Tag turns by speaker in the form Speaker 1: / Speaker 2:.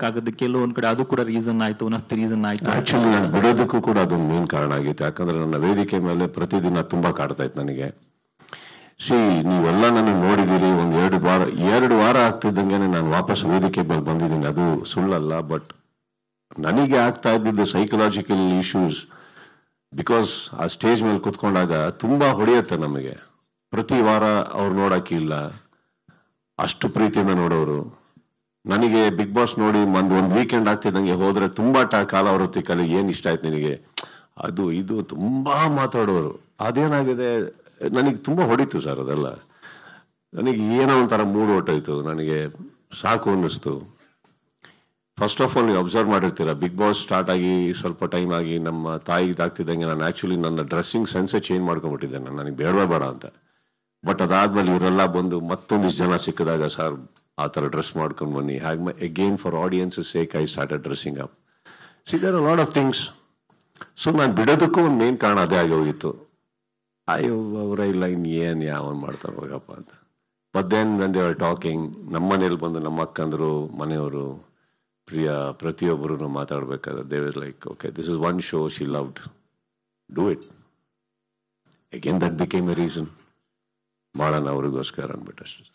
Speaker 1: ಆಗೋದಕ್ಕೆಲ್ಲೋ ಒಂದ್ ಕಡೆ ಅದು ಕೂಡ ರೀಸನ್ ಆಯ್ತು, ಒನ್ ಆಫ್ ದಿ ರೀಸನ್ ಆಯ್ತು.
Speaker 2: ಆಕ್ಚುಲಿ ನಾನು ಬಿಡೋದಕ್ಕೂ ಕೂಡ ಅದೊಂದು ಮೇನ್ ಕಾರಣ ಆಗಿತ್ತು. ಯಾಕಂದ್ರೆ ನನ್ನ ವೇದಿಕೆ ಮೇಲೆ ಪ್ರತಿದಿನ ತುಂಬಾ ಕಾಡ್ತಾ ಇತ್ತು ನನಗೆ. ನೀವೆಲ್ಲ ನನ್ನ ನೋಡಿದಿರಿ, ಒಂದು 2 ವಾರ ಆಗ್ತಿದ್ದಂಗೆ ನಾನು ವಾಪಸ್ ವೇದಿಕೆ ಮೇಲೆ ಬಂದಿದ್ದೀನಿ. ಅದು ಸುಳ್ಳಲ್ಲ. ಬಟ್ ನನಗೆ ಆಗ್ತಾ ಇದ್ದಿದ್ದು ಸೈಕಲಾಜಿಕಲ್ ಇಶ್ಯೂಸ್. ಬಿಕಾಸ್ ಆ ಸ್ಟೇಜ್ ಮೇಲೆ ಕುತ್ಕೊಂಡಾಗ ತುಂಬಾ ಹೊಡೆಯುತ್ತೆ ನಮಗೆ. ಪ್ರತಿ ವಾರ ಅವ್ರು ನೋಡಕ್ಕಿಲ್ಲ, ಅಷ್ಟು ಪ್ರೀತಿಯಿಂದ ನೋಡೋರು. ನನಗೆ ಬಿಗ್ ಬಾಸ್ ನೋಡಿ ಒಂದು ವೀಕೆಂಡ್ ಆಗ್ತಿದ್ದಂಗೆ ಹೋದ್ರೆ ತುಂಬಾ ಕಾಲ ಹೊರತಿಕ್ಕಲ್ಲಿ ಏನ್ ಇಷ್ಟ ಆಯ್ತು ನಿನಗೆ, ಅದು ಇದು ತುಂಬಾ ಮಾತಾಡೋರು. ಅದೇನಾಗಿದೆ, ನನಗೆ ತುಂಬಾ ಹೊಡಿತು ಸರ್ ಅದೆಲ್ಲ. ನನಗೆ ಏನೋ ಒಂಥರ ಮೂಡ್ ಹೊಟ್ಟೋಯ್ತು, ನನಗೆ ಸಾಕು ಅನ್ನಿಸ್ತು. ಫಸ್ಟ್ ಆಫ್ ಆಲ್ ನೀವು ಅಬ್ಸರ್ವ್ ಮಾಡಿರ್ತೀರ, ಬಿಗ್ ಬಾಸ್ ಸ್ಟಾರ್ಟ್ ಆಗಿ ಸ್ವಲ್ಪ ಟೈಮ್ ಆಗಿ ನಮ್ಮ ತಾಯಿದಾಗ್ತಿದ್ದಂಗೆ ನಾನು ಆಕ್ಚುಲಿ ನನ್ನ ಡ್ರೆಸ್ಸಿಂಗ್ ಸೆನ್ಸೇ ಚೇಂಜ್ ಮಾಡ್ಕೊಂಡ್ಬಿಟ್ಟಿದ್ದೆ. ನನಗೆ ಬೇಡವೇ ಬೇಡ ಅಂತ. ಬಟ್ ಅದಾದ್ಮೇಲೆ ಇವರೆಲ್ಲ ಬಂದು ಮತ್ತೊಂದಿಷ್ಟು ಜನ ಸಿಕ್ಕಿದಾಗ ಸರ್ ಆ ಥರ ಡ್ರೆಸ್ ಮಾಡ್ಕೊಂಡು ಬನ್ನಿ, ಹಾಗೆ again for audience's sake I started dressing up. There are lot of things. So ನಾನು ಬಿಡೋದಕ್ಕೂ ಒಂದು ಮೇನ್ ಕಾರಣ ಅದೇ ಆಗಿ ಹೋಗಿತ್ತು. ಅಯ್ಯೋ ಅವರ ಇಲ್ಲ ಇನ್ನೇನು ಯಾವನ್ ಮಾಡ್ತಾರೆ ಹೋಗಪ್ಪ ಅಂತ. But then when they are talking, ನಮ್ಮ ಮನೇಲಿ ಬಂದು ನಮ್ಮ ಅಕ್ಕಂದರು ಮನೆಯವರು ಪ್ರಿಯ ಪ್ರತಿಯೊಬ್ಬರು ಮಾತಾಡ್ಬೇಕಾದ್ರೆ they was like okay this is one show she loved, do it. Again that became a reason, ಮಾಡೋಣ ಅವ್ರಿಗೋಸ್ಕರ ಅಂದ್ಬಿಟ್ಟು ಅಷ್ಟೇ.